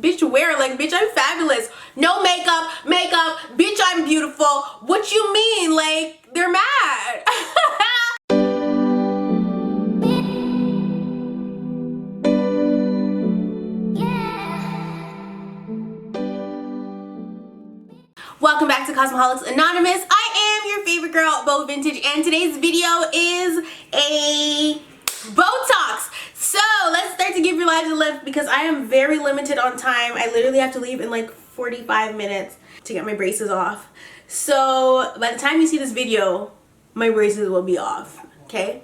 Bitch, where? Like, bitch, I'm fabulous. No makeup, bitch, I'm beautiful. What you mean? Like, they're mad. Welcome back to Cosmoholics Anonymous. I am your favorite girl, Bo Vintage, and today's video is a Botox. So let's start to give your lives a lift because I am very limited on time. I literally have to leave in like 45 minutes to get my braces off. So by the time you see this video, my braces will be off, okay?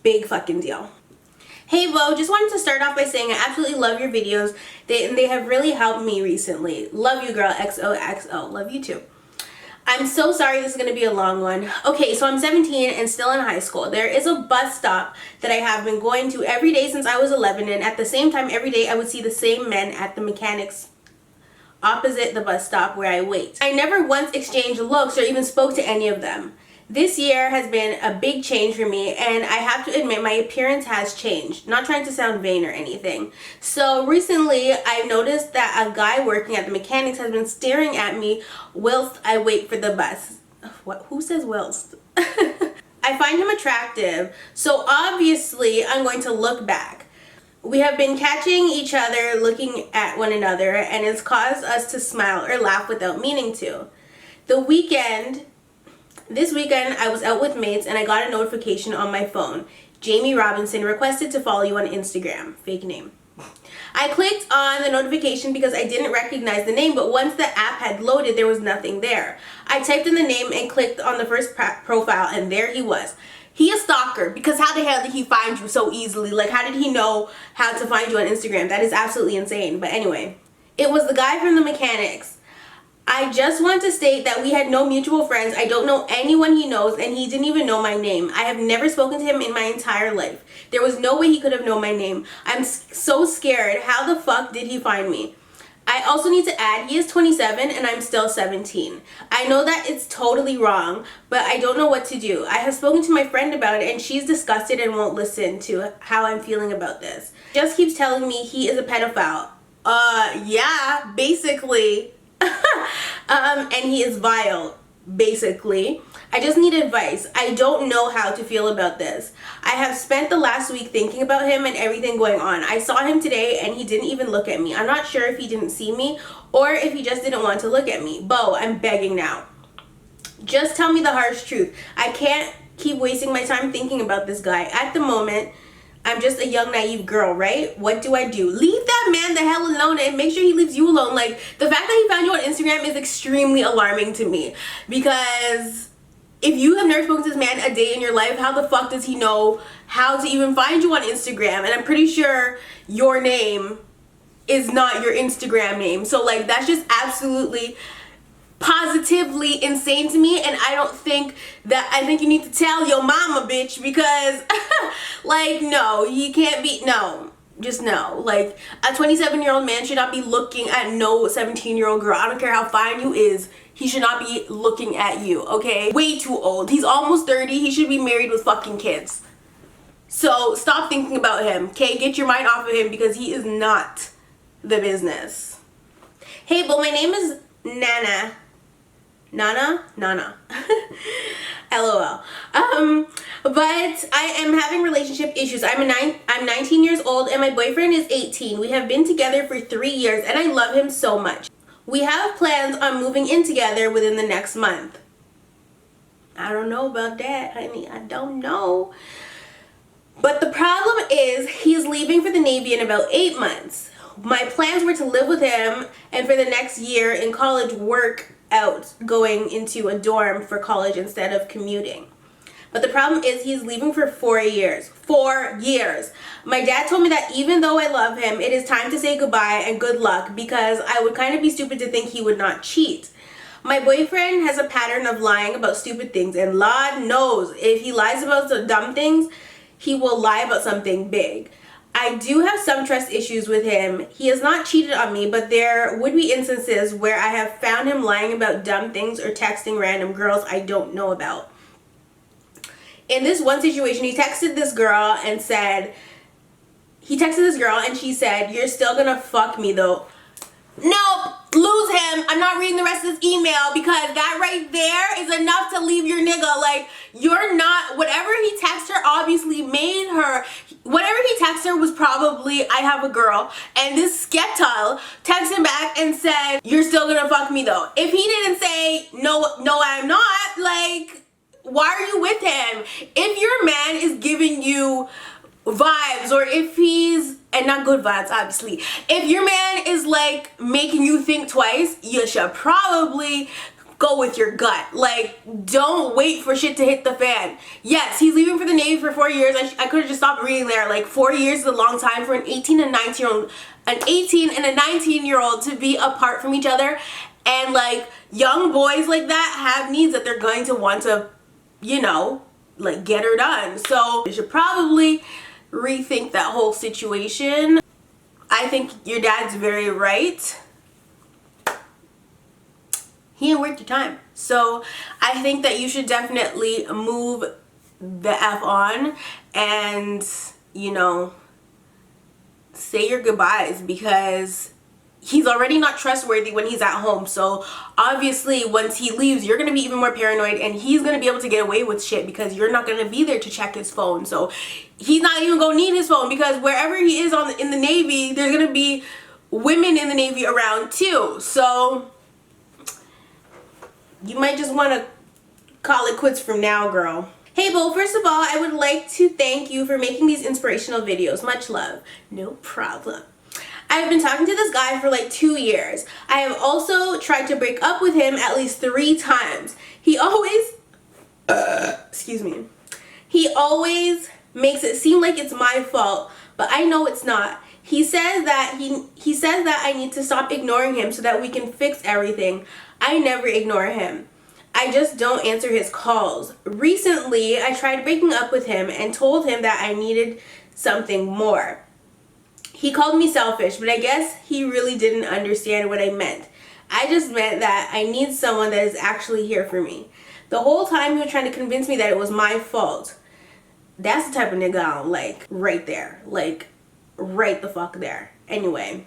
Big fucking deal. Hey Bo, just wanted to start off by saying I absolutely love your videos. They have really helped me recently. Love you, girl. XOXO. Love you too. I'm so sorry this is going to be a long one. Okay, so I'm 17 and still in high school. There is a bus stop that I have been going to every day since I was 11, and at the same time every day I would see the same men at the mechanics opposite the bus stop where I wait. I never once exchanged looks or even spoke to any of them. This year has been a big change for me, and I have to admit my appearance has changed. Not trying to sound vain or anything. So recently I noticed that a guy working at the mechanics has been staring at me whilst I wait for the bus. What? Who says whilst? I find him attractive, so obviously I'm going to look back. We have been catching each other looking at one another, and it's caused us to smile or laugh without meaning to. This weekend, I was out with mates and I got a notification on my phone. Jamie Robinson requested to follow you on Instagram. Fake name. I clicked on the notification because I didn't recognize the name, but once the app had loaded, there was nothing there. I typed in the name and clicked on the first profile, and there he was. He a stalker, because how the hell did he find you so easily? Like, how did he know how to find you on Instagram? That is absolutely insane. But anyway, it was the guy from the mechanics. I just want to state that we had no mutual friends. I don't know anyone he knows, and he didn't even know my name. I have never spoken to him in my entire life. There was no way he could have known my name. I'm so scared. How the fuck did he find me? I also need to add, he is 27 and I'm still 17. I know that it's totally wrong, but I don't know what to do. I have spoken to my friend about it and she's disgusted and won't listen to how I'm feeling about this. Just keeps telling me he is a pedophile. Yeah, basically. And he is vile, basically. I just need advice. I don't know how to feel about this. I have spent the last week thinking about him and everything going on. I saw him today and he didn't even look at me. I'm not sure if he didn't see me or if he just didn't want to look at me. Bo, I'm begging now. Just tell me the harsh truth. I can't keep wasting my time thinking about this guy. At the moment, I'm just a young, naive girl, right? What do I do? Leave that man the hell alone and make sure he leaves you alone. Like, the fact that he found you on Instagram is extremely alarming to me. Because if you have never spoken to this man a day in your life, how the fuck does he know how to even find you on Instagram? And I'm pretty sure your name is not your Instagram name. So, like, that's just absolutely positively insane to me, and I think you need to tell your mama, bitch, because like, no, you can't be, no, just no. Like, a 27-year-old man should not be looking at no 17-year-old girl. I don't care how fine you is, he should not be looking at you, okay? Way too old. He's almost 30. He should be married with fucking kids. So stop thinking about him, okay? Get your mind off of him because he is not the business. Hey, but my name is Nana. LOL. But I am having relationship issues. I'm 19 years old and my boyfriend is 18. We have been together for 3 years and I love him so much. We have plans on moving in together within the next month. I don't know about that, honey. I don't know. But the problem is he's leaving for the Navy in about 8 months. My plans were to live with him and for the next year in college work out going into a dorm for college instead of commuting. But the problem is he's leaving for 4 years. 4 years. My dad told me that even though I love him, it is time to say goodbye and good luck because I would kind of be stupid to think he would not cheat. My boyfriend has a pattern of lying about stupid things, and Lord knows if he lies about some dumb things, he will lie about something big. I do have some trust issues with him. He has not cheated on me, but there would be instances where I have found him lying about dumb things or texting random girls I don't know about. In this one situation, he texted this girl and said he texted this girl and she said, "You're still gonna fuck me though." Nope, lose him. I'm not reading the rest of this email because that right there is enough to leave your nigga. Like, you're not, whatever he texted her obviously made her, whatever he texted her was probably, "I have a girl." And this sketal texted him back and said, "You're still gonna fuck me though." If he didn't say, no, I'm not, like, why are you with him? If your man is giving you vibes, or if he's, and not good vibes obviously, if your man is like making you think twice, you should probably go with your gut. Like, don't wait for shit to hit the fan. Yes, he's leaving for the Navy for 4 years. I could have just stopped reading there. Like, 4 years is a long time for an 18 and 19 year old, an 18 and a 19-year-old to be apart from each other. And like, young boys like that have needs that they're going to want to, you know, like, get her done. So you should probably rethink that whole situation. I think your dad's very right. He ain't worth your time. So I think that you should definitely move the F on and, you know, say your goodbyes, because he's already not trustworthy when he's at home. So obviously once he leaves, you're gonna be even more paranoid, and he's gonna be able to get away with shit because you're not gonna be there to check his phone. So he's not even gonna need his phone, because wherever he is in the Navy, there's gonna be women in the Navy around too. So you might just want to call it quits from now, girl. Hey Bo, first of all, I would like to thank you for making these inspirational videos. Much love. No problem. I've been talking to this guy for like 2 years. I have also tried to break up with him at least 3 times. He always, excuse me. He always makes it seem like it's my fault, but I know it's not. He says that he says that I need to stop ignoring him so that we can fix everything. I never ignore him. I just don't answer his calls. Recently, I tried breaking up with him and told him that I needed something more. He called me selfish, but I guess he really didn't understand what I meant. I just meant that I need someone that is actually here for me. The whole time he was trying to convince me that it was my fault. That's the type of nigga I don't like. Right there. Like, right the fuck there. Anyway.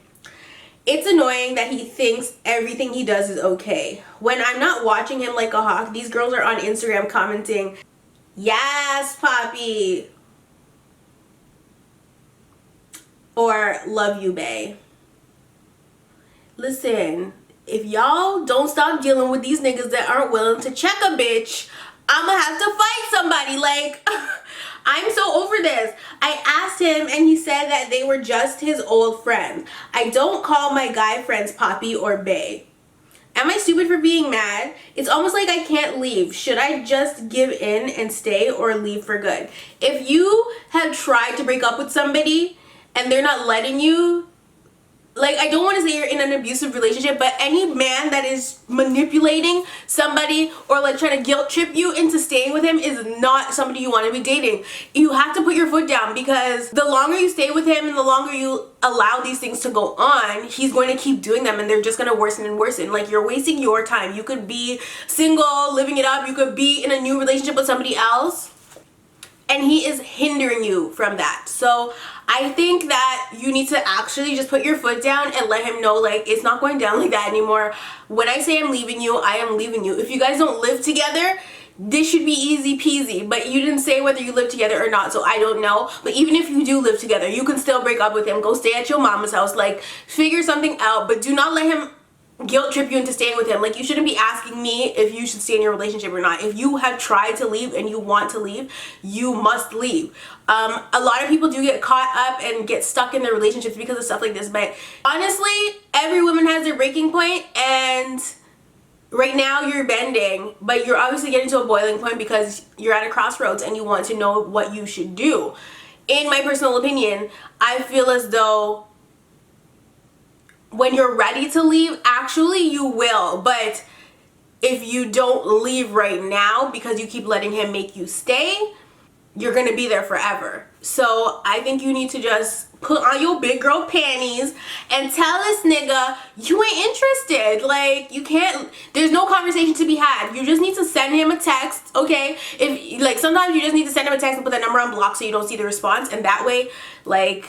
It's annoying that he thinks everything he does is okay. When I'm not watching him like a hawk, these girls are on Instagram commenting, "Yes, Poppy," or "Love you, bae." Listen, if y'all don't stop dealing with these niggas that aren't willing to check a bitch, I'ma have to fight somebody. Like, I'm so over this. I asked him and he said that they were just his old friends. I don't call my guy friends Poppy or bae. Am I stupid for being mad? It's almost like I can't leave. Should I just give in and stay, or leave for good? If you have tried to break up with somebody and they're not letting you, like, I don't want to say you're in an abusive relationship, but any man that is manipulating somebody or like trying to guilt trip you into staying with him is not somebody you want to be dating. You have to put your foot down, because the longer you stay with him and the longer you allow these things to go on, he's going to keep doing them, and they're just going to worsen and worsen. Like, you're wasting your time. You could be single, living it up. You could be in a new relationship with somebody else, and he is hindering you from that. So I think that you need to actually just put your foot down and let him know, like, it's not going down like that anymore. When I say I'm leaving you, I am leaving you. If you guys don't live together, this should be easy peasy, but you didn't say whether you live together or not, so I don't know. But even if you do live together, you can still break up with him. Go stay at your mama's house. Like, figure something out, but do not let him guilt trip you into staying with him. Like, you shouldn't be asking me if you should stay in your relationship or not. If you have tried to leave and you want to leave, you must leave. A lot of people do get caught up and get stuck in their relationships because of stuff like this, but honestly, every woman has their breaking point, and right now you're bending, but you're obviously getting to a boiling point because you're at a crossroads and you want to know what you should do. In my personal opinion, I feel as though when you're ready to leave, actually you will, but if you don't leave right now because you keep letting him make you stay, you're gonna be there forever. So I think you need to just put on your big girl panties and tell this nigga you ain't interested. Like, you can't, there's no conversation to be had. You just need to send him a text, okay? If, like, sometimes you just need to send him a text and put that number on block so you don't see the response, and that way, like,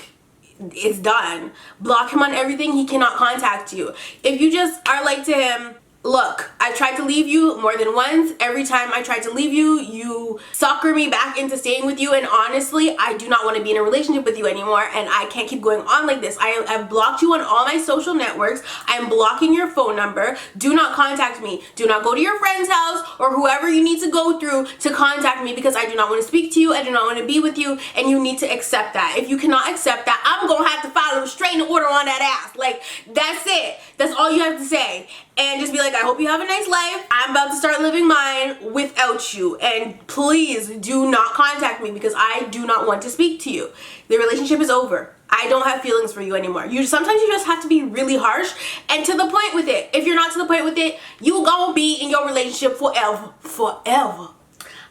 it's done. Block him on everything. He cannot contact you. If you just are like to him, look, I tried to leave you more than once. Every time I tried to leave you, you sucker me back into staying with you. And honestly, I do not want to be in a relationship with you anymore. And I can't keep going on like this. I've blocked you on all my social networks. I'm blocking your phone number. Do not contact me. Do not go to your friend's house or whoever you need to go through to contact me, because I do not want to speak to you. I do not want to be with you. And you need to accept that. If you cannot accept that, I'm going to have to file a restraining order on that ass. Like, that's it. That's all you have to say. And just be like, I hope you have a nice life. I'm about to start living mine without you. And please do not contact me, because I do not want to speak to you. The relationship is over. I don't have feelings for you anymore. Sometimes you just have to be really harsh and to the point with it. If you're not to the point with it, you gonna be in your relationship forever. Forever.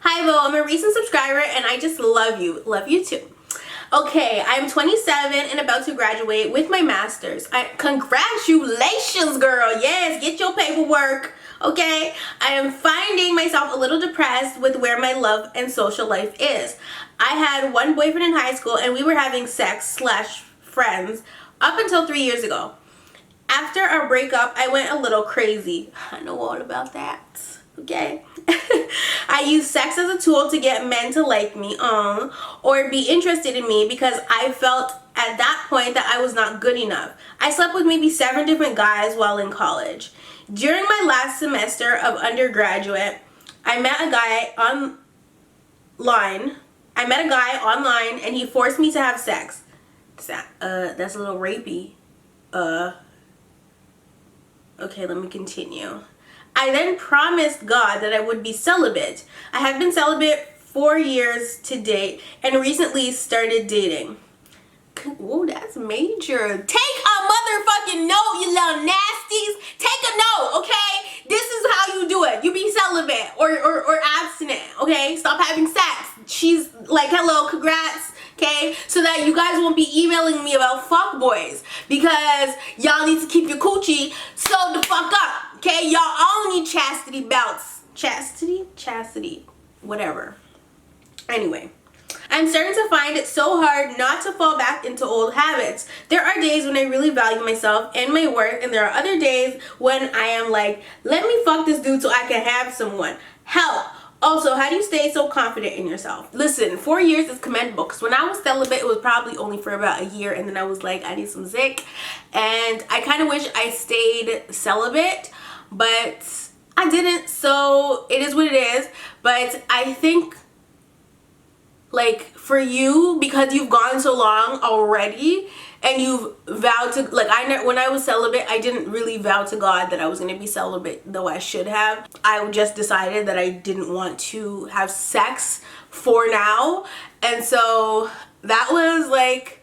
Hi, Bo. I'm a recent subscriber and I just love you. Love you too. Okay, I'm 27 and about to graduate with my master's. Congratulations, girl. Yes, get your paperwork. Okay, I am finding myself a little depressed with where my love and social life is. I had one boyfriend in high school and we were having sex/friends up until 3 years ago. After our breakup, I went a little crazy. I know all about that. Okay. I use sex as a tool to get men to like me or be interested in me, because I felt at that point that I was not good enough. I slept with maybe 7 different guys while in college. During my last semester of undergraduate, I met a guy online. And he forced me to have sex. That's a little rapey. Okay, let me continue. I then promised God that I would be celibate. I have been celibate 4 years to date and recently started dating. Whoa, that's major. Take a motherfucking note, you little nasties. Take a note, okay? This is how you do it. You be celibate or abstinent, okay? Stop having sex. She's like, hello, congrats. Okay, so that you guys won't be emailing me about fuckboys, because y'all need to keep your coochie sewed the fuck up. Okay, y'all all need chastity belts. Chastity, whatever. Anyway, I'm starting to find it so hard not to fall back into old habits. There are days when I really value myself and my worth, and there are other days when I am like, let me fuck this dude so I can have someone. Help. Also, how do you stay so confident in yourself? Listen, 4 years is commendable, because when I was celibate, it was probably only for about a year, and then I was like, I need some zik. And I kind of wish I stayed celibate, but I didn't, so it is what it is. But I think, like, for you, because you've gone so long already, and you've vowed to, like, when I was celibate, I didn't really vow to God that I was going to be celibate, though I should have. I just decided that I didn't want to have sex for now. And so that was like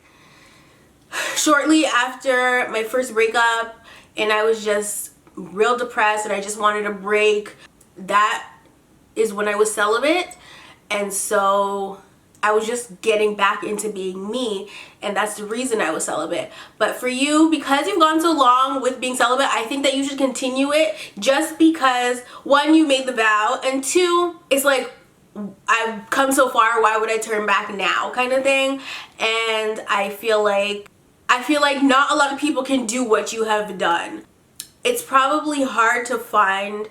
shortly after my first breakup, and I was just real depressed and I just wanted a break. That is when I was celibate. And so I was just getting back into being me, and that's the reason I was celibate. But for you, because you've gone so long with being celibate, I think that you should continue it, just because, one, you made the vow, and two, it's like, I've come so far, why would I turn back now, kind of thing. And I feel like not a lot of people can do what you have done. It's probably hard to find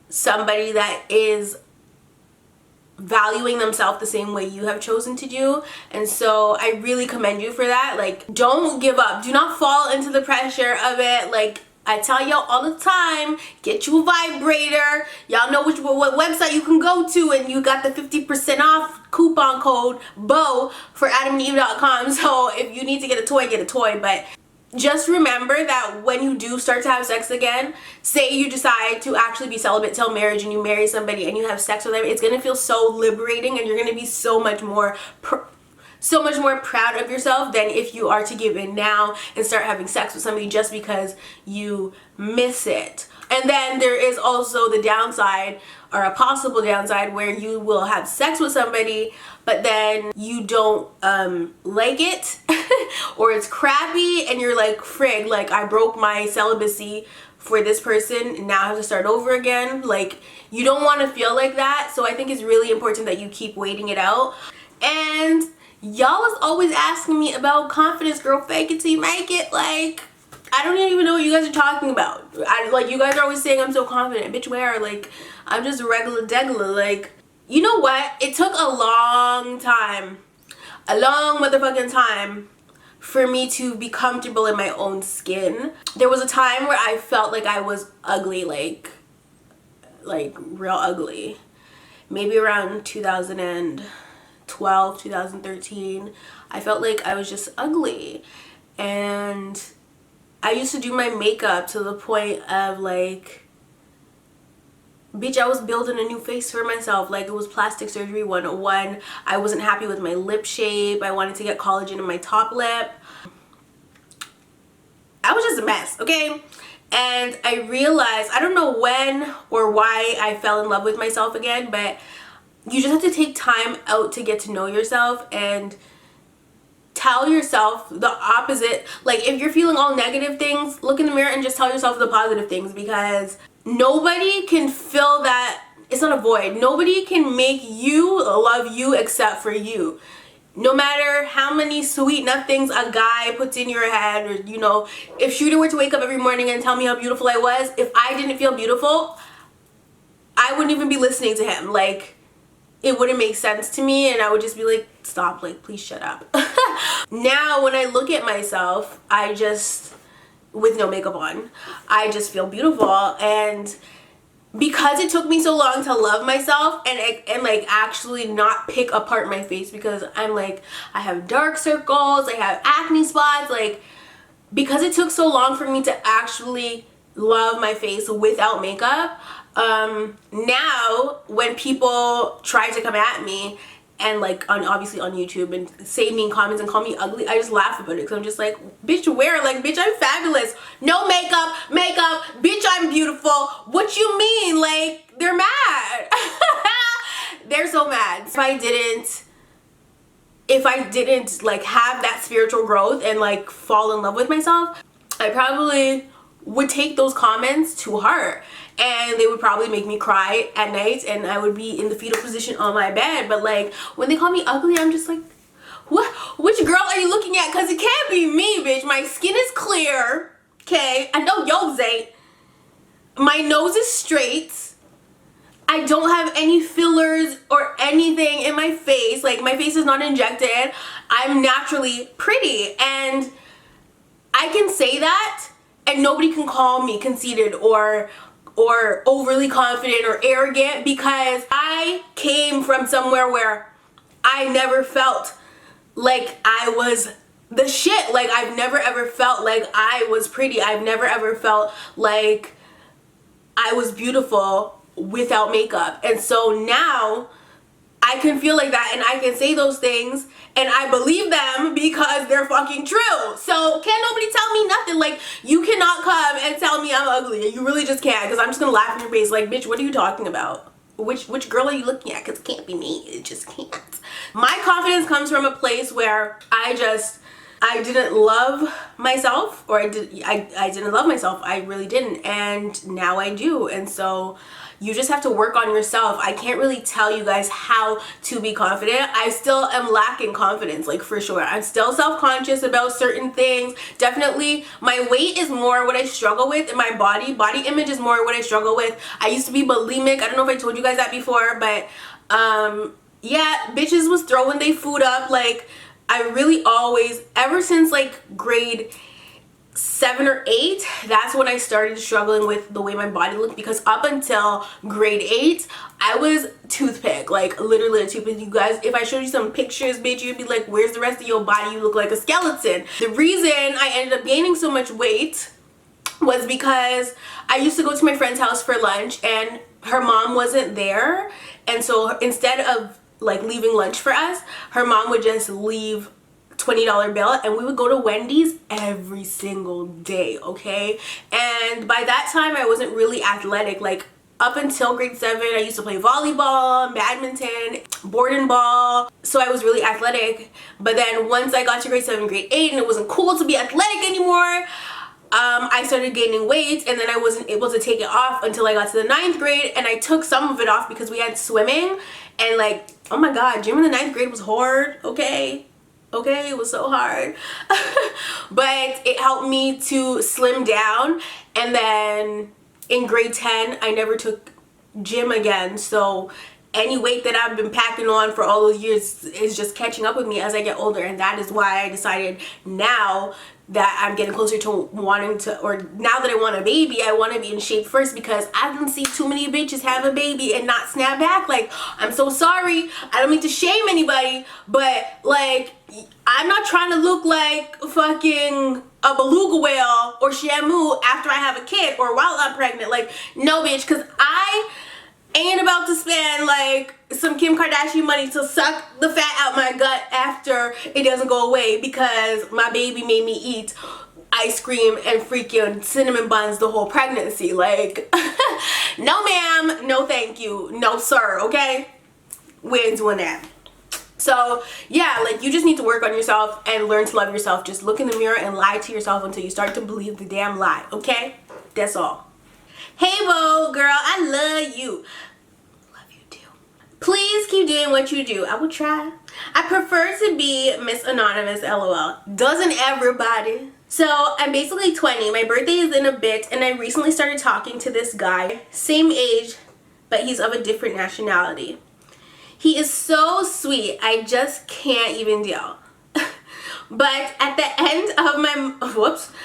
somebody that is valuing themselves the same way you have chosen to do, and so I really commend you for that. Like, don't give up. Do not fall into the pressure of it. Like, I tell y'all all the time, get you a vibrator. Y'all know what website you can go to, and you got the 50% off coupon code BO for adamandeve.com. So if you need to get a toy, get a toy. But just remember that when you do start to have sex again, say you decide to actually be celibate till marriage and you marry somebody and you have sex with them, it's going to feel so liberating, and you're going to be so much more proud of yourself than if you are to give in now and start having sex with somebody just because you miss it. And then there is also the downside, or a possible downside, where you will have sex with somebody but then you don't like it or it's crappy and you're like, frig, like, I broke my celibacy for this person and now I have to start over again. Like, you don't want to feel like that. So I think it's really important that you keep waiting it out. And Y'all was always asking me about confidence, girl. Fake it till you make it. Like, I don't even know what you guys are talking about. Like, you guys are always saying I'm so confident. Bitch, where? Like, I'm just regular degular. Like, you know what? It took a long time. A long motherfucking time for me to be comfortable in my own skin. There was a time where I felt like I was ugly, like real ugly. Maybe around 2012, 2013. I felt like I was just ugly. And I used to do my makeup to the point of like, bitch, I was building a new face for myself. Like, it was plastic surgery 101. I wasn't happy with my lip shape. I wanted to get collagen in my top lip. I was just a mess, okay? And I realized, I don't know when or why I fell in love with myself again, but you just have to take time out to get to know yourself and tell yourself the opposite. Like, if you're feeling all negative things, look in the mirror and just tell yourself the positive things, because nobody can fill that. It's not a void. Nobody can make you love you except for you. No matter how many sweet nothings a guy puts in your head, or, you know, if Shooter were to wake up every morning and tell me how beautiful I was, if I didn't feel beautiful, I wouldn't even be listening to him. Like, it wouldn't make sense to me, and I would just be like, stop, like, please shut up. Now, when I look at myself, I just, with no makeup on, I just feel beautiful. And because it took me so long to love myself and like actually not pick apart my face, because I'm like, I have dark circles, I have acne spots, like, because it took so long for me to actually love my face without makeup, now when people try to come at me and like obviously on YouTube and say mean comments and call me ugly, I just laugh about it, because I'm just like, bitch, where? Like, bitch, I'm fabulous. No makeup, bitch, I'm beautiful. What you mean? Like, they're mad. They're so mad. If I didn't like have that spiritual growth and like fall in love with myself, I probably would take those comments to heart, and they would probably make me cry at night, and I would be in the fetal position on my bed. But like, when they call me ugly, I'm just like, what? Which girl are you looking at? Because it can't be me, bitch. My skin is clear, okay? I know yours ain't. My nose is straight. I don't have any fillers or anything in my face. Like, my face is not injected. I'm naturally pretty, and I can say that, and nobody can call me conceited or overly confident or arrogant, because I came from somewhere where I never felt like I was the shit. Like, I've never ever felt like I was pretty. I've never ever felt like I was beautiful without makeup. And so now I can feel like that, and I can say those things, and I believe them because they're fucking true. So can't nobody tell me nothing. Like, you cannot come and tell me I'm ugly. You really just can't, because I'm just gonna laugh in your face like, bitch, what are you talking about? Which girl are you looking at? Because it can't be me. It just can't. My confidence comes from a place where I didn't love myself, or I didn't love myself. I really didn't, and now I do. And so you just have to work on yourself. I can't really tell you guys how to be confident. I still am lacking confidence, like, for sure. I'm still self-conscious about certain things. Definitely my weight is more what I struggle with, and my body image is more what I struggle with. I used to be bulimic. I don't know if I told you guys that before, but yeah, bitches was throwing their food up. Like, I really always, ever since like grade 7 or 8, that's when I started struggling with the way my body looked, because up until grade 8 I was toothpick, like literally a toothpick. You guys, if I showed you some pictures, bitch, you'd be like, where's the rest of your body? You look like a skeleton. The reason I ended up gaining so much weight was because I used to go to my friend's house for lunch, and her mom wasn't there, and so instead of like leaving lunch for us, her mom would just leave $20 bill, and we would go to Wendy's every single day, okay? And by that time I wasn't really athletic. Like, up until grade 7 I used to play volleyball, badminton, board and ball, so I was really athletic. But then once I got to grade 7, grade 8, and it wasn't cool to be athletic anymore, I started gaining weight, and then I wasn't able to take it off until I got to the 9th grade, and I took some of it off because we had swimming, and like, oh my god, gym in the 9th grade was hard, okay? Okay, it was so hard. But it helped me to slim down. And then in grade 10, I never took gym again. So any weight that I've been packing on for all those years is just catching up with me as I get older. And that is why I decided now that I'm getting closer to wanting to, or now that I want a baby, I want to be in shape first, because I don't see too many bitches have a baby and not snap back. Like, I'm so sorry, I don't mean to shame anybody, but like, I'm not trying to look like fucking a beluga whale or Shamu after I have a kid or while I'm pregnant. Like, no bitch, because I ain't about to spend like some Kim Kardashian money to suck the fat out my gut after it doesn't go away because my baby made me eat ice cream and freaking cinnamon buns the whole pregnancy. Like, no ma'am, no thank you, no sir, okay? We ain't doing that. So yeah, like, you just need to work on yourself and learn to love yourself. Just look in the mirror and lie to yourself until you start to believe the damn lie, okay? That's all. Hey Bo, girl, I love you. Love you too. Please keep doing what you do. I will try. I prefer to be Miss Anonymous, LOL. Doesn't everybody? So I'm basically 20. My birthday is in a bit, and I recently started talking to this guy. Same age, but he's of a different nationality. He is so sweet. I just can't even deal. But at the end of my,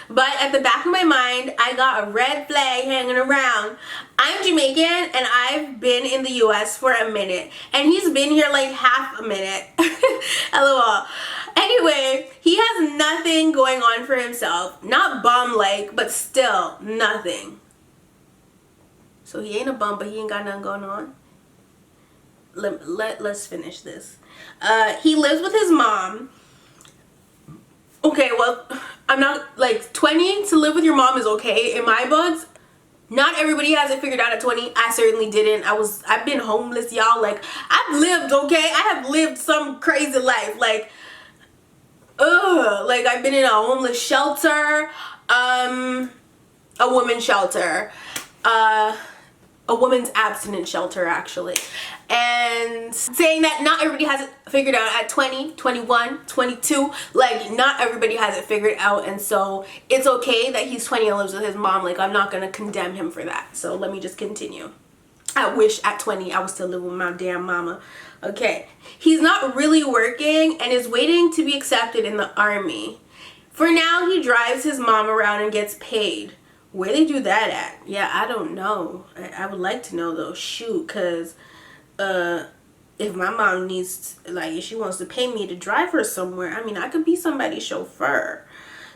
but at the back of my mind, I got a red flag hanging around. I'm Jamaican and I've been in the US for a minute, and he's been here like half a minute. LOL. Anyway, he has nothing going on for himself. Not bum-like, but still nothing. So he ain't a bum, but he ain't got nothing going on. Let's finish this. He lives with his mom. Okay, well, I'm not, like, 20 to live with your mom is okay in my books. Not everybody has it figured out at 20. I certainly didn't. I've been homeless, y'all. Like, I've lived, okay? I have lived some crazy life. Like, like, I've been in a homeless shelter, a women's shelter, a women's abstinence shelter, actually. And saying that not everybody has it figured out at 20, 21, 22. Like, not everybody has it figured out, and so it's okay that he's 20 and lives with his mom. Like, I'm not gonna condemn him for that. So let me just continue. I wish at 20 I was still living with my damn mama. Okay. He's not really working and is waiting to be accepted in the army. For now, he drives his mom around and gets paid. Where they do that at? Yeah, I don't know. I would like to know though. Shoot, cause if my mom needs, like, if she wants to pay me to drive her somewhere, I mean, I could be somebody's chauffeur.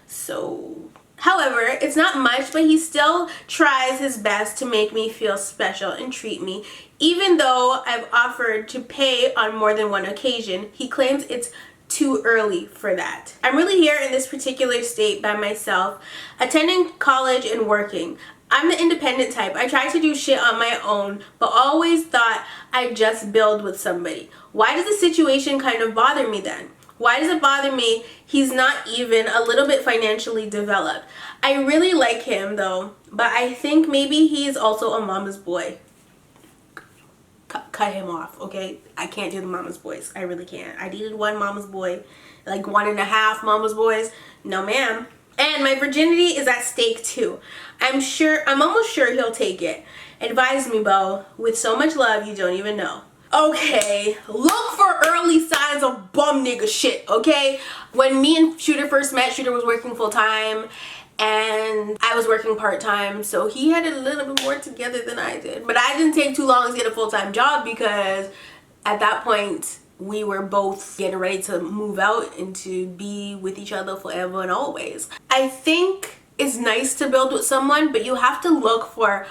So, however, it's not much, but he still tries his best to make me feel special and treat me. Even though I've offered to pay on more than one occasion, he claims it's too early for that. I'm really here in this particular state by myself, attending college and working. I'm the independent type. I try to do shit on my own, but always thought I'd just build with somebody. Why does the situation kind of bother me then? Why does it bother me he's not even a little bit financially developed? I really like him though, but I think maybe he's also a mama's boy. Cut him off, okay? I can't do the mama's boys. I really can't. I dated one mama's boy, like 1.5 mama's boys. No ma'am. And my virginity is at stake too. I'm almost sure he'll take it. Advise me, Bo. With so much love, you don't even know. Okay, look for early signs of bum nigga shit, okay? When me and Shooter first met, Shooter was working full time and I was working part-time, so he had it a little bit more together than I did. But I didn't take too long to get a full-time job because at that point we were both getting ready to move out and to be with each other forever and always. I think it's nice to build with someone, but you have to look for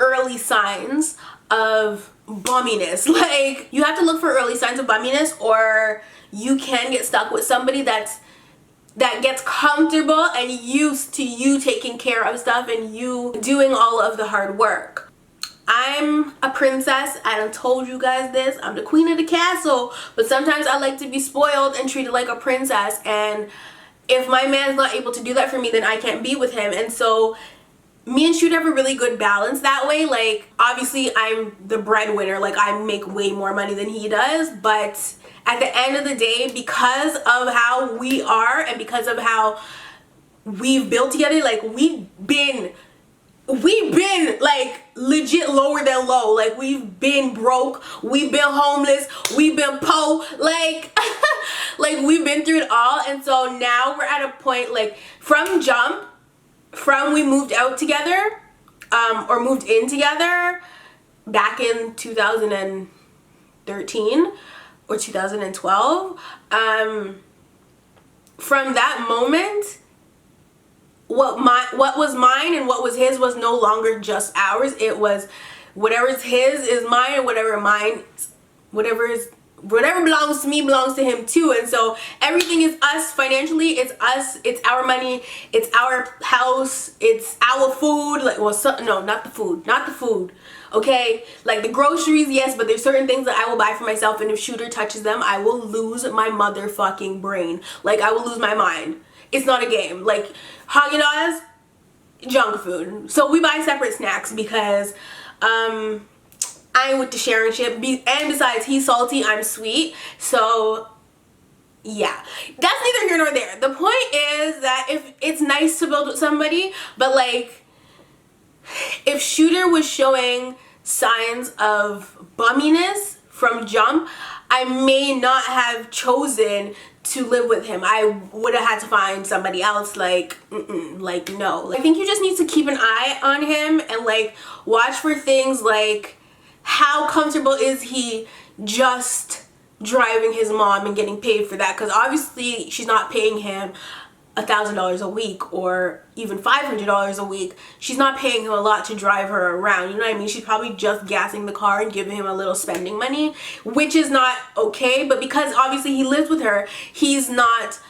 early signs of bumminess. Like, you have to look for early signs of bumminess, or you can get stuck with somebody that gets comfortable and used to you taking care of stuff and you doing all of the hard work. I'm a princess. I done told you guys this. I'm the queen of the castle, but sometimes I like to be spoiled and treated like a princess, and if my man's not able to do that for me, then I can't be with him. And so me and Shoot have a really good balance that way. Like, obviously I'm the breadwinner, like I make way more money than he does, but at the end of the day, because of how we are and because of how we've built together, like we've been like legit lower than low. Like we've been broke, we've been homeless, we've been poor, like like we've been through it all. And so now we're at a point, like from we moved out together, or moved in together back in 2013 or 2012, from that moment, what was mine and what was his was no longer just ours. It was whatever's his is mine, and whatever belongs to me belongs to him too. And so everything is us financially. It's us. It's our money. It's our house. It's our food. Like, well, no, not the food. Okay, like the groceries, yes, but there's certain things that I will buy for myself, and if Shooter touches them, I will lose my motherfucking brain. Like, I will lose my mind. It's not a game. Like, Haagen-Dazs, junk food. So we buy separate snacks because I'm with the sharing shit. And besides, he's salty, I'm sweet. So yeah, that's neither here nor there. The point is that if it's nice to build with somebody, but like if Shooter was showing signs of bumminess from jump, I may not have chosen to live with him. I would have had to find somebody else. Like, like no. I think you just need to keep an eye on him and like watch for things like how comfortable is he just driving his mom and getting paid for that, because obviously she's not paying him $1,000 a week or even $500 a week. She's not paying him a lot to drive her around, you know what I mean? She's probably just gassing the car and giving him a little spending money, which is not okay. But because obviously he lives with her, he's not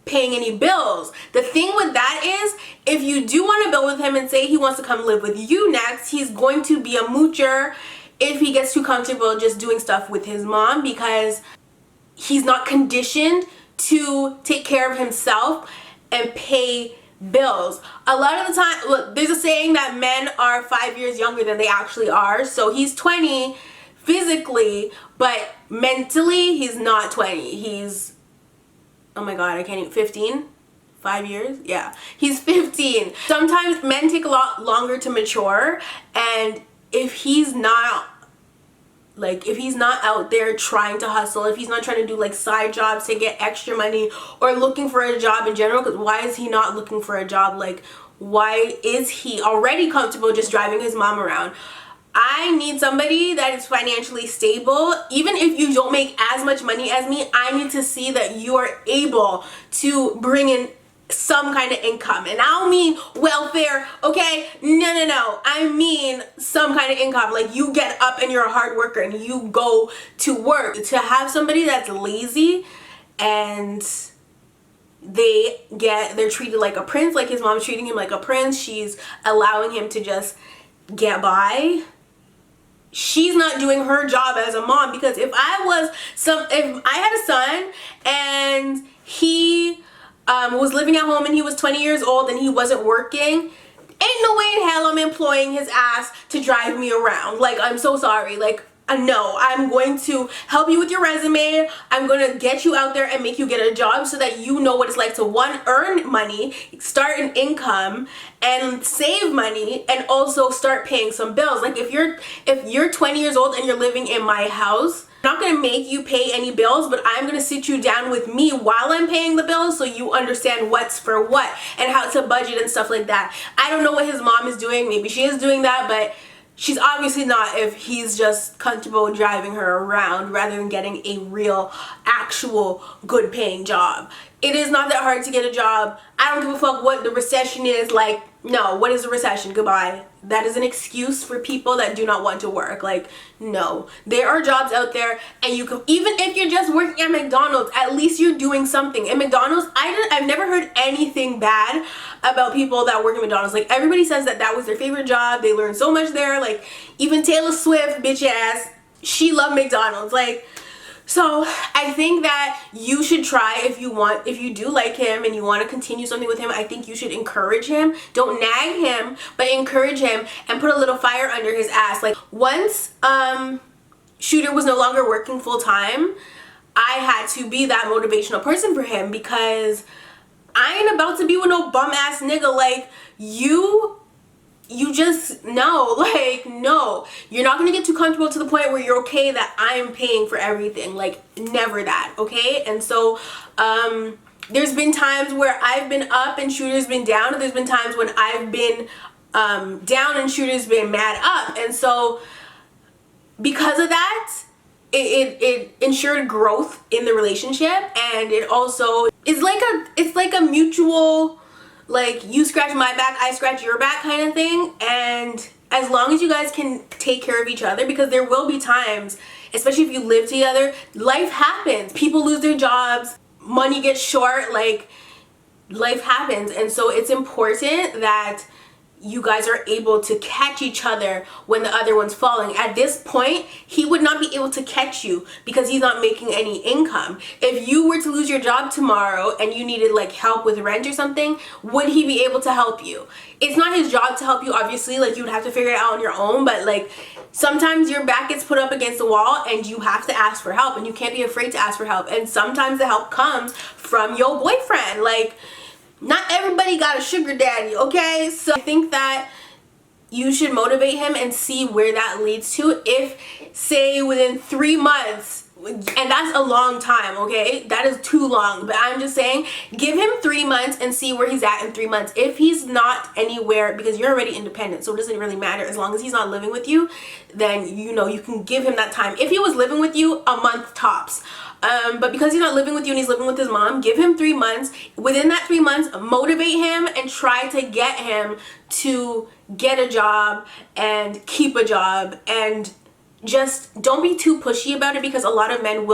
paying any bills. The thing with that is, if you do want to build with him and say he wants to come live with you next, he's going to be a moocher if he gets too comfortable just doing stuff with his mom, because he's not conditioned to take care of himself and pay bills. A lot of the time, look, there's a saying that men are 5 years younger than they actually are. So he's 20 physically, but mentally he's not 20. He's, oh my god, I can't even, 15? 5 years? Yeah, he's 15. Sometimes men take a lot longer to mature, and if he's not out there trying to hustle, if he's not trying to do like side jobs to get extra money or looking for a job in general, because why is he not looking for a job? Like, why is he already comfortable just driving his mom around? I need somebody that is financially stable. Even if you don't make as much money as me, I need to see that you are able to bring in some kind of income. And I don't mean welfare, okay? No. I mean some kind of income. Like, you get up and you're a hard worker and you go to work. To have somebody that's lazy and they're treated like a prince, like his mom's treating him like a prince, she's allowing him to just get by, she's not doing her job as a mom. Because if I had a son and he was living at home and he was 20 years old and he wasn't working, ain't no way in hell I'm employing his ass to drive me around. Like, I'm so sorry. Like, no, I'm going to help you with your resume. I'm going to get you out there and make you get a job so that you know what it's like to, one, earn money, start an income, and save money, and also start paying some bills. Like, if you're 20 years old and you're living in my house, I'm not going to make you pay any bills, but I'm going to sit you down with me while I'm paying the bills so you understand what's for what and how to budget and stuff like that. I don't know what his mom is doing. Maybe she is doing that, but she's obviously not, if he's just comfortable driving her around rather than getting a real, actual, good paying job. It is not that hard to get a job. I don't give a fuck what the recession is. Like, no, what is a recession? Goodbye. That is an excuse for people that do not want to work. Like, no. There are jobs out there, and you can, even if you're just working at McDonald's, at least you're doing something. At McDonald's, I've never heard anything bad about people that work at McDonald's. Like, everybody says that was their favorite job. They learned so much there. Like, even Taylor Swift, bitch ass, she loved McDonald's. Like, so I think that you should try, if you do like him and you want to continue something with him, I think you should encourage him. Don't nag him, but encourage him and put a little fire under his ass. Like, once Shooter was no longer working full-time, I had to be that motivational person for him, because I ain't about to be with no bum-ass nigga. Like, you just, no, like, no. You're not gonna get too comfortable to the point where you're okay that I'm paying for everything. Like, never that, okay? And so, there's been times where I've been up and Shooter's been down. There's been times when I've been down and Shooter's been mad up. And so, because of that, it ensured growth in the relationship, and it also is like a mutual, like, you scratch my back, I scratch your back kind of thing. And as long as you guys can take care of each other, because there will be times, especially if you live together, life happens. People lose their jobs, money gets short, like, life happens. And so it's important that you guys are able to catch each other when the other one's falling. At this point, he would not be able to catch you because he's not making any income. If you were to lose your job tomorrow and you needed like help with rent or something, would he be able to help you? It's not his job to help you, obviously. Like, you would have to figure it out on your own, but like, sometimes your back gets put up against the wall and you have to ask for help, and you can't be afraid to ask for help. And sometimes the help comes from your boyfriend. Like, not everybody got a sugar daddy, okay? So I think that you should motivate him and see where that leads to. If, say, within 3 months, and that's a long time, okay? That is too long. But I'm just saying, give him 3 months and see where he's at in 3 months. If he's not anywhere, because you're already independent, so it doesn't really matter. As long as he's not living with you, then, you know, you can give him that time. If he was living with you, a month tops. But because he's not living with you and he's living with his mom, give him 3 months. Within that 3 months, motivate him and try to get him to get a job and keep a job. And just don't be too pushy about it, because a lot of men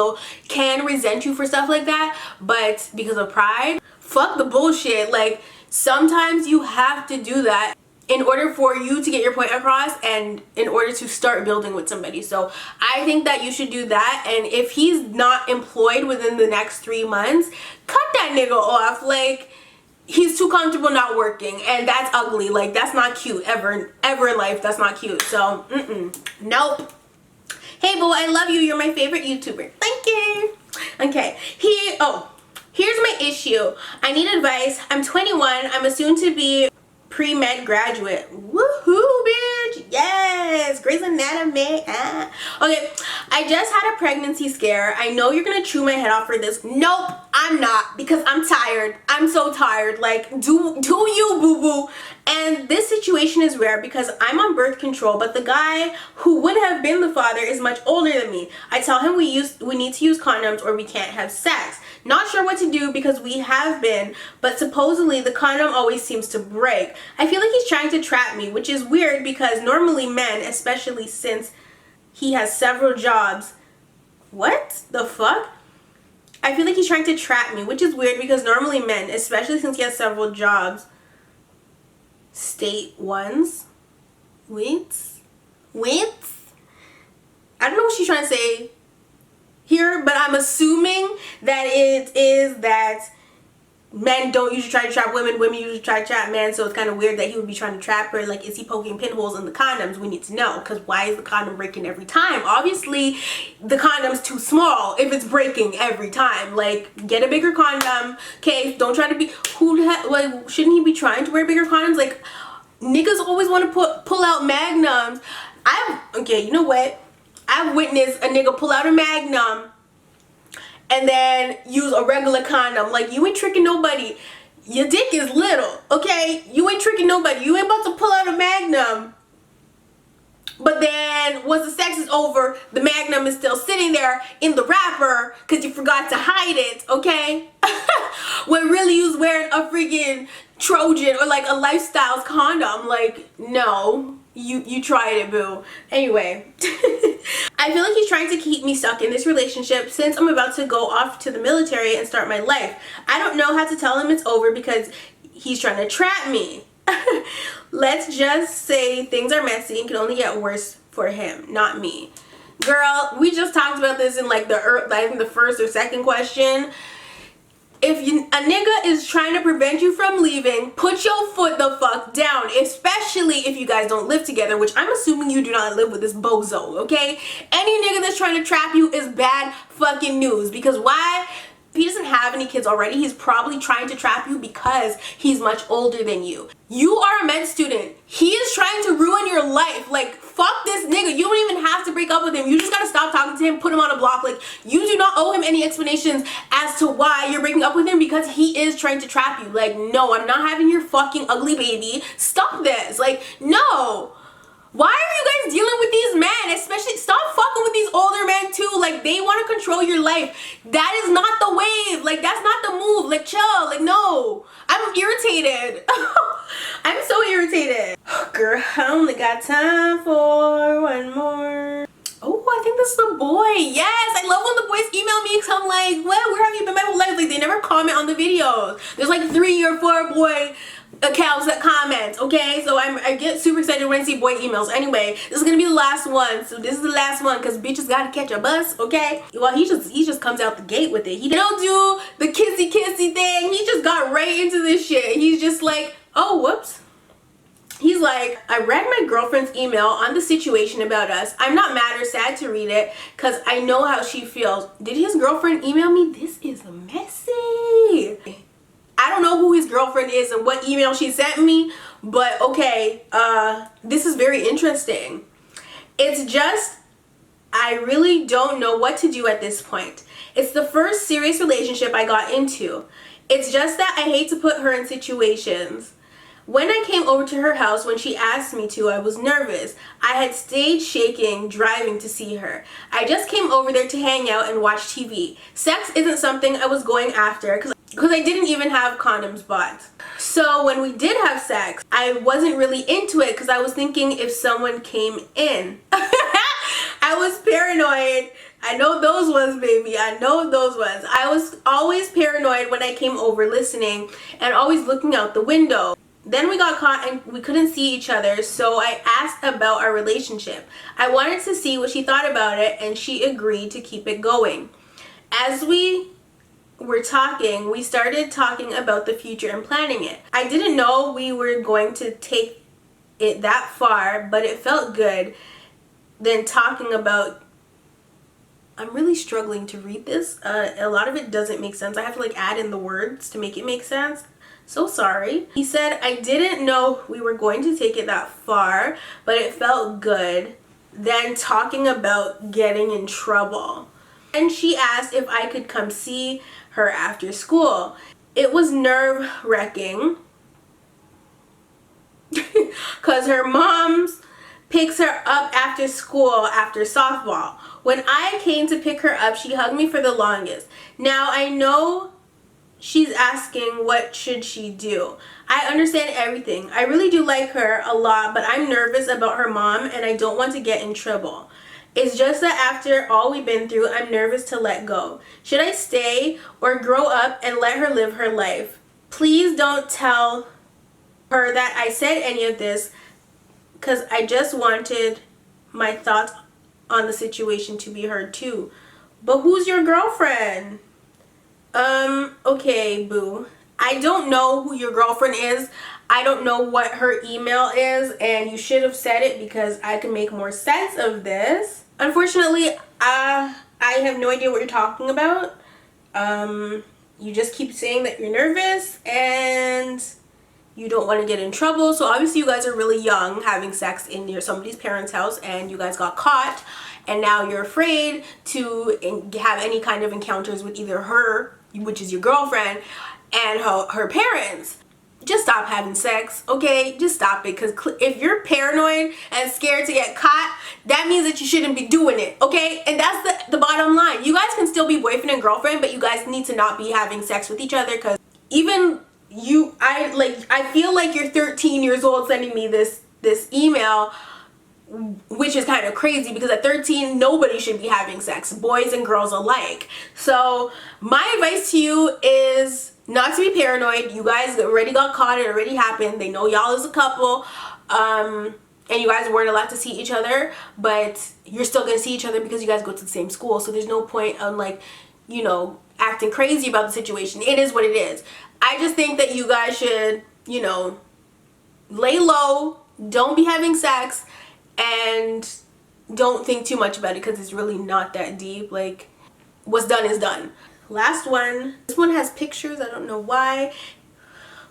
can resent you for stuff like that. But because of pride, fuck the bullshit. Like, sometimes you have to do that in order for you to get your point across and in order to start building with somebody. So I think that you should do that. And if he's not employed within the next 3 months, cut that nigga off. Like, he's too comfortable not working, and that's ugly. Like, that's not cute ever in life. That's not cute. So nope. Hey boo, I love you. You're my favorite YouTuber. Thank you. Okay, here's my issue. I need advice. I'm 21. I'm a soon-to-be pre-med graduate. Woohoo, bitch. Yes, Grey's Anatomy. Okay, I just had a pregnancy scare. I know you're gonna chew my head off for this. Nope, I'm not, because I'm tired. I'm so tired. Like, do you, boo-boo. And this situation is rare because I'm on birth control, but the guy who would have been the father is much older than me. I tell him we need to use condoms or we can't have sex. Not sure what to do because we have been, but supposedly the condom always seems to break. I feel like he's trying to trap me, which is weird because normally men, especially since he has several jobs. What the fuck? I feel like he's trying to trap me, which is weird because normally men, especially since he has several jobs, state ones. Wait. I don't know what she's trying to say here, but I'm assuming that it is that men don't usually try to trap women, women usually try to trap men, so it's kind of weird that he would be trying to trap her. Like, is he poking pinholes in the condoms? We need to know, because why is the condom breaking every time? Obviously, the condom's too small if it's breaking every time. Like, get a bigger condom, okay? Don't try to be, like, shouldn't he be trying to wear bigger condoms? Like, niggas always want to pull out magnums. Okay, you know what? I've witnessed a nigga pull out a magnum and then use a regular condom. Like, you ain't tricking nobody. Your dick is little, okay? You ain't tricking nobody. You ain't about to pull out a magnum, but then once the sex is over, the magnum is still sitting there in the wrapper because you forgot to hide it, okay? When really you was wearing a freaking Trojan or like a Lifestyles condom. Like, no. You tried it, boo. Anyway, I feel like he's trying to keep me stuck in this relationship since I'm about to go off to the military and start my life. I don't know how to tell him it's over because he's trying to trap me. Let's just say things are messy and can only get worse for him, not me. Girl, we just talked about this in like I think the first or second question. If a nigga is trying to prevent you from leaving, put your foot the fuck down, especially if you guys don't live together, which I'm assuming you do not live with this bozo, okay? Any nigga that's trying to trap you is bad fucking news, because why? He doesn't have any kids already. He's probably trying to trap you because he's much older than you. You are a med student. He is trying to ruin your life. Like, fuck this nigga. You don't even have to break up with him. You just gotta stop talking to him, put him on a block. Like, you do not owe him any explanations as to why you're breaking up with him, because he is trying to trap you. Like, no, I'm not having your fucking ugly baby. Stop this. Like, no. Why are you guys dealing with these men? Especially, stop fucking with these older men too. Like, they want to control your life. That is not the wave. Like, that's not the move. Like, chill. Like, no. I'm irritated. I'm so irritated. Girl, I only got time for one more. Oh, I think this is the boy. Yes, I love when the boys email me because I'm like, well, where have you been my whole life? Like, they never comment on the videos. There's like 3 or 4 boy accounts that comment, okay? So I get super excited when I see boy emails. Anyway, this is gonna be the last one. So this is the last one because bitches gotta catch a bus, okay? Well, he just comes out the gate with it. He don't do the kissy thing. He just got right into this shit. He's just like, oh, whoops. He's like, I read my girlfriend's email on the situation about us. I'm not mad or sad to read it because I know how she feels. Did his girlfriend email me? This is messy. I don't know who his girlfriend is and what email she sent me, but okay, this is very interesting. It's just, I really don't know what to do at this point. It's the first serious relationship I got into. It's just that I hate to put her in situations. When I came over to her house when she asked me to, I was nervous. I had stayed shaking driving to see her. I just came over there to hang out and watch TV. Sex isn't something I was going after because I didn't even have condoms bought. So when we did have sex, I wasn't really into it because I was thinking if someone came in. I was paranoid. I know those ones, baby. I know those ones. I was always paranoid when I came over listening and always looking out the window. Then we got caught and we couldn't see each other, so I asked about our relationship. I wanted to see what she thought about it, and she agreed to keep it going. As we were talking, we started talking about the future and planning it. I didn't know we were going to take it that far, but it felt good. Then talking about, I'm really struggling to read this. A lot of it doesn't make sense. I have to like add in the words to make it make sense. So sorry. He said, I didn't know we were going to take it that far, but it felt good. Then talking about getting in trouble. And she asked if I could come see her after school. It was nerve-wracking because her mom's picks her up after school after softball. When I came to pick her up, she hugged me for the longest. Now I know she's asking what should she do. I understand everything. I really do like her a lot, but I'm nervous about her mom and I don't want to get in trouble. It's just that after all we've been through, I'm nervous to let go. Should I stay or grow up and let her live her life? Please don't tell her that I said any of this because I just wanted my thoughts on the situation to be heard too. But who's your girlfriend? Okay, boo. I don't know who your girlfriend is. I don't know what her email is, and you should have said it because I can make more sense of this. Unfortunately, I have no idea what you're talking about. You just keep saying that you're nervous and you don't want to get in trouble. So obviously you guys are really young having sex in somebody's parents' house and you guys got caught and now you're afraid to have any kind of encounters with either her, which is your girlfriend, and her parents. Just stop having sex, okay? Just stop it, because if you're paranoid and scared to get caught, that means that you shouldn't be doing it, okay? And that's the bottom line. You guys can still be boyfriend and girlfriend, but you guys need to not be having sex with each other, because even you, I feel like you're 13 years old sending me this email, which is kind of crazy because at 13 nobody should be having sex, boys and girls alike. So my advice to you is not to be paranoid. You guys already got caught. It already happened. They know y'all as a couple, and you guys weren't allowed to see each other, but you're still gonna see each other because you guys go to the same school. So there's no point on, like, you know, acting crazy about the situation. It is what it is. I just think that you guys should, you know, lay low. don't be having sex and don't think too much about it because it's really not that deep. Like, what's done is done. Last one. This one has pictures. I don't know why.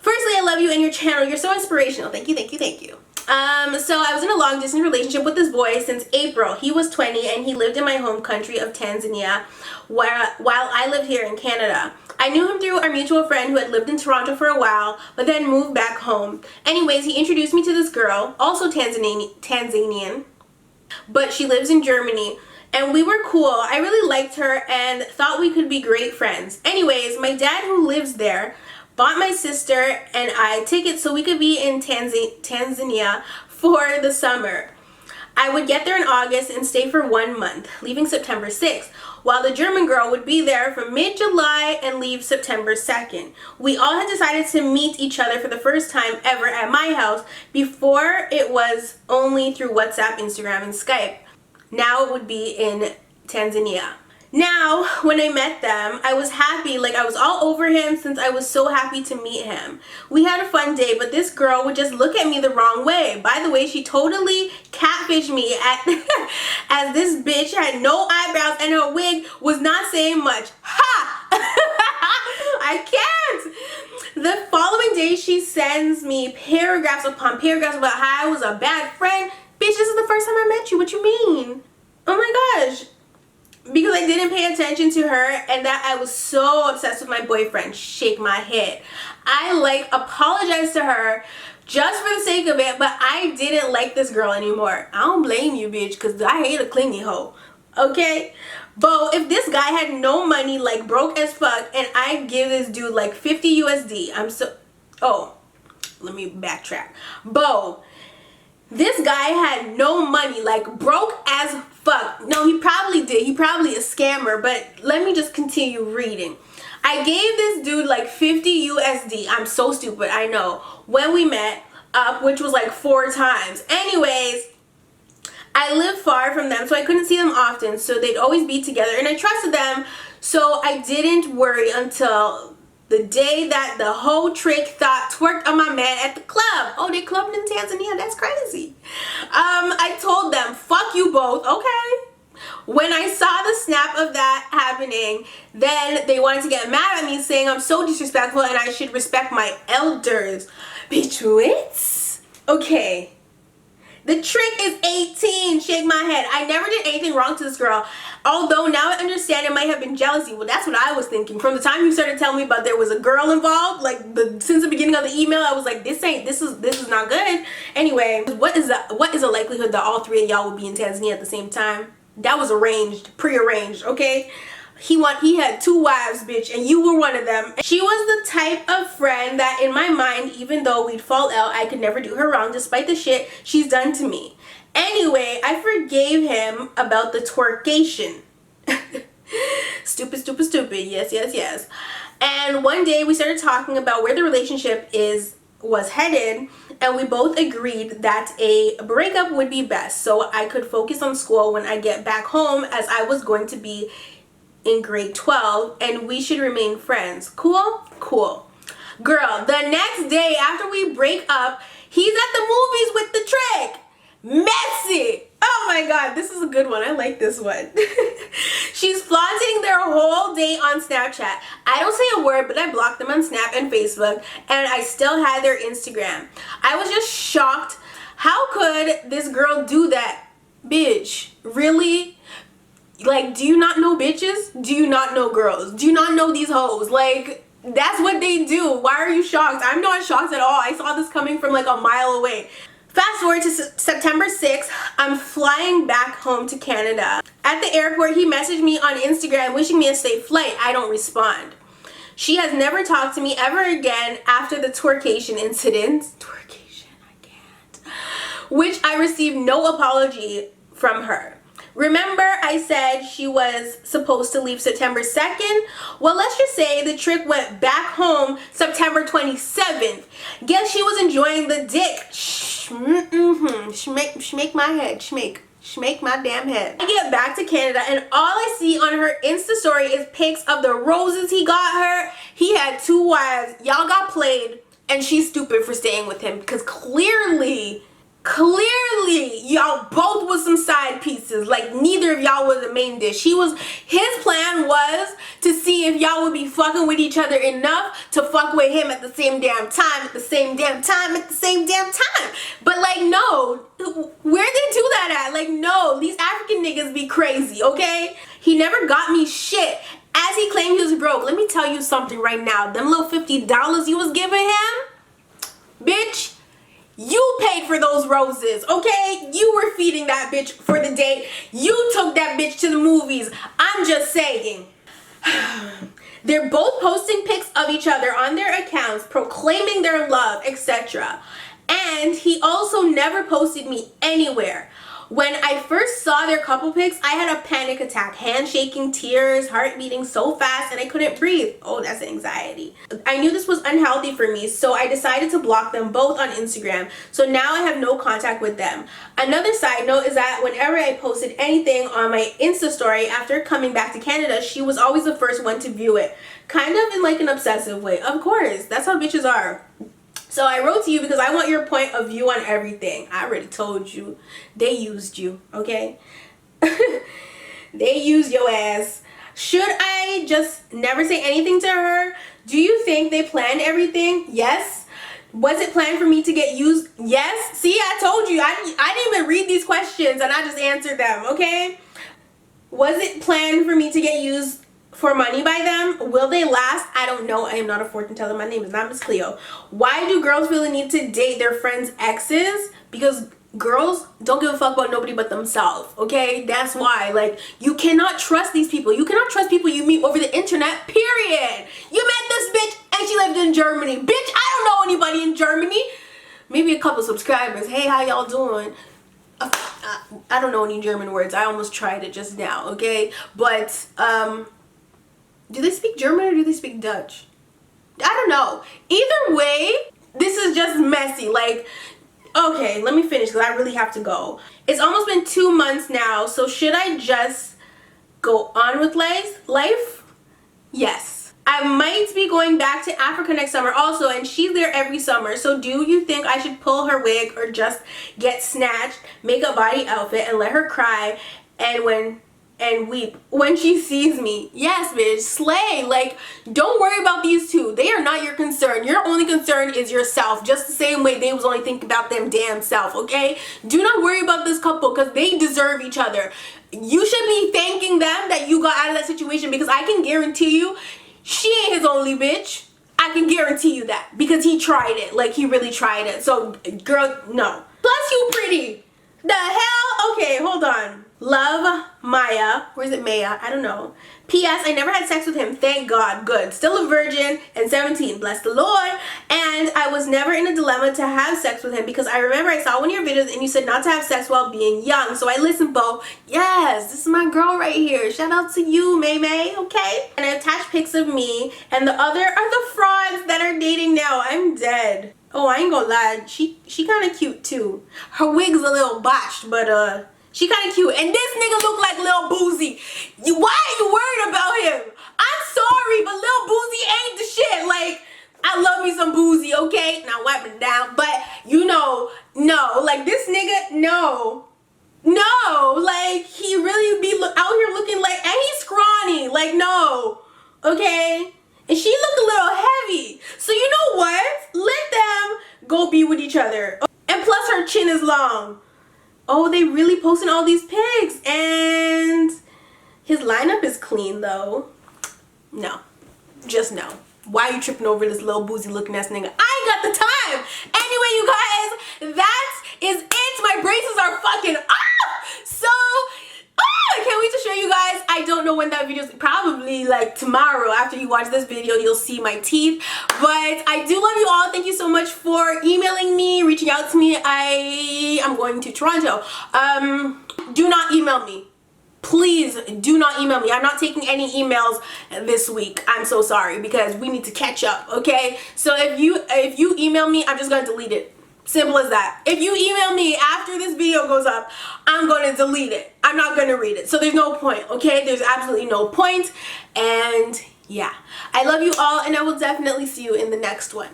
Firstly, I love you and your channel. You're so inspirational. Thank you, thank you, thank you. So I was in a long distance relationship with this boy since April. He was 20 and he lived in my home country of Tanzania while I lived here in Canada. I knew him through our mutual friend who had lived in Toronto for a while, but then moved back home. Anyways, he introduced me to this girl, also Tanzanian, but she lives in Germany. And we were cool. I really liked her and thought we could be great friends. Anyways, my dad, who lives there, bought my sister and I tickets so we could be in Tanzania for the summer. I would get there in August and stay for 1 month, leaving September 6th, while the German girl would be there from mid-July and leave September 2nd. We all had decided to meet each other for the first time ever at my house. Before, it was only through WhatsApp, Instagram, and Skype. Now it would be in Tanzania. Now, when I met them, I was happy, like I was all over him since I was so happy to meet him. We had a fun day, but this girl would just look at me the wrong way. By the way, she totally catfished me as this bitch had no eyebrows and her wig was not saying much. Ha! I can't! The following day, she sends me paragraphs upon paragraphs about how I was a bad friend. Bitch, this is the first time I met you. What you mean? Oh my gosh. Because I didn't pay attention to her and that I was so obsessed with my boyfriend. Shake my head. I apologized to her just for the sake of it, but I didn't like this girl anymore. I don't blame you, bitch, because I hate a clingy hoe. Okay? Bo, if this guy had no money, like broke as fuck, and I give this dude like 50 USD, oh, let me backtrack. Bo, this guy had no money, like broke as fuck. No, he probably did. He probably a scammer, but let me just continue reading. I gave this dude like 50 USD. I'm so stupid, I know. When we met up, which was like 4 times. Anyways, I lived far from them, so I couldn't see them often, so they'd always be together, and I trusted them, so I didn't worry until the day that the whole trick thought twerked on my man at the club. Oh, they clubbed in Tanzania? That's crazy. I told them, fuck you both, okay? When I saw the snap of that happening, then they wanted to get mad at me, saying I'm so disrespectful and I should respect my elders. Bitch, what? Okay. The trick is 18. Shake my head. I never did anything wrong to this girl. Although now I understand it might have been jealousy. Well, that's what I was thinking. From the time you started telling me about there was a girl involved, like since the beginning of the email, I was like, this is not good. Anyway, what is the likelihood that all 3 of y'all would be in Tanzania at the same time? That was arranged, prearranged, okay? He had 2 wives, bitch, and you were one of them. She was the type of friend that in my mind, even though we'd fall out, I could never do her wrong despite the shit she's done to me. Anyway, I forgave him about the twerkation. Stupid, stupid, stupid. Yes, yes, yes. And one day we started talking about where the relationship was headed, and we both agreed that a breakup would be best so I could focus on school when I get back home, as I was going to be in grade 12 and we should remain friends. Cool? Cool. Girl, the next day after we break up, he's at the movies with the trick. Messy. Oh my god, this is a good one. I like this one. She's flaunting their whole day on Snapchat. I don't say a word, but I blocked them on Snap and Facebook, and I still had their Instagram. I was just shocked. How could this girl do that? Bitch, really? Like, do you not know bitches? Do you not know girls? Do you not know these hoes? Like, that's what they do. Why are you shocked? I'm not shocked at all. I saw this coming from like a mile away. Fast forward to September 6th, I'm flying back home to Canada. At the airport, he messaged me on Instagram wishing me a safe flight. I don't respond. She has never talked to me ever again after the twerkation incident. Twerkation, I can't. Which I received no apology from her. Remember I said she was supposed to leave September 2nd? Well, let's just say the trick went back home September 27th. Guess she was enjoying the dick. Shmake my head. Shmake my damn head. I get back to Canada and all I see on her Insta story is pics of the roses he got her. He had 2 wives. Y'all got played and she's stupid for staying with him because clearly Clearly, y'all both was some side pieces. Like, neither of y'all was the main dish. His plan was to see if y'all would be fucking with each other enough to fuck with him at the same damn time, at the same damn time, at the same damn time. But like, no, where'd they do that at? Like, no, these African niggas be crazy, okay? He never got me shit. As he claimed he was broke, let me tell you something right now. Them little $50 you was giving him, bitch, you paid for those roses, okay? You were feeding that bitch for the date. You took that bitch to the movies. I'm just saying. They're both posting pics of each other on their accounts, proclaiming their love, etc. And he also never posted me anywhere. When I first saw their couple pics, I had a panic attack, hand shaking, tears, heart beating so fast, and I couldn't breathe. Oh, that's anxiety. I knew this was unhealthy for me, so I decided to block them both on Instagram. So now I have no contact with them. Another side note is that whenever I posted anything on my Insta story after coming back to Canada, she was always the first one to view it. Kind of in like an obsessive way. Of course, that's how bitches are. So I wrote to you because I want your point of view on everything. I already told you. They used you, okay? They used your ass. Should I just never say anything to her? Do you think they planned everything? Yes. Was it planned for me to get used? Yes. See, I told you. I didn't even read these questions and I just answered them, okay? Was it planned for me to get used for money by them? Will they last? I don't know. I am not a fortune teller. My name is not Miss Cleo. Why do girls feel the need to date their friends' exes? Because girls don't give a fuck about nobody but themselves, okay? That's why. Like, you cannot trust these people. You cannot trust people you meet over the internet, period. You met this bitch and she lived in Germany. Bitch, I don't know anybody in Germany. Maybe a couple subscribers. Hey, how y'all doing? I don't know any German words. I almost tried it just now, okay? But, do they speak German or do they speak Dutch? I don't know. Either way, this is just messy. Like, okay, let me finish because I really have to go. It's almost been 2 months now, so should I just go on with life? Yes. I might be going back to Africa next summer also, and she's there every summer. So do you think I should pull her wig or just get snatched, make a body outfit, and let her cry and weep when she sees me? Yes, bitch, slay. Like, don't worry about these two. They are not your concern. Your only concern is yourself, just the same way they was only thinking about them damn self, okay? Do not worry about this couple because they deserve each other. You should be thanking them that you got out of that situation, because I can guarantee you she ain't his only bitch. I can guarantee you that, because he tried it. Like, he really tried it. So, girl, no. Plus, you pretty. The hell? Okay, hold on. Love, Maya. Or is it Maya? I don't know. P.S. I never had sex with him. Thank God. Good. Still a virgin and 17. Bless the Lord. And I was never in a dilemma to have sex with him, because I remember I saw one of your videos and you said not to have sex while being young. So I listened, Bo. Yes, this is my girl right here. Shout out to you, May May. Okay? And I attached pics of me. And the other are the frauds that are dating now. I'm dead. Oh, I ain't gonna lie. She kind of cute too. Her wig's a little botched, but she kind of cute. And this nigga look like Lil Boozy. Why are you worried about him? I'm sorry, but Lil Boozy ain't the shit. Like, I love me some Boozy, okay? Now wipe it down. But, you know, no. Like, this nigga, no. No. Like, he really be out here looking like, and he's scrawny. Like, no. Okay? And she look a little heavy. So, you know what? Let them go be with each other. And plus, her chin is long. Oh, they really posting all these pics, and his lineup is clean though. No, just no. Why are you tripping over this little boozy looking ass nigga? I ain't got the time. Anyway, you guys, that is it. My braces are fucking off. So, I can't wait to show you guys. I don't know when that video is. Probably like tomorrow after you watch this video, you'll see my teeth. But I do love you all. Thank you so much for emailing me, reaching out to me. I am going to Toronto. Do not email me. Please do not email me. I'm not taking any emails this week. I'm so sorry, because we need to catch up, okay? So if you email me, I'm just gonna delete it. Simple as that. If you email me after this video goes up, I'm going to delete it. I'm not going to read it. So there's no point, okay? There's absolutely no point. And yeah, I love you all, and I will definitely see you in the next one.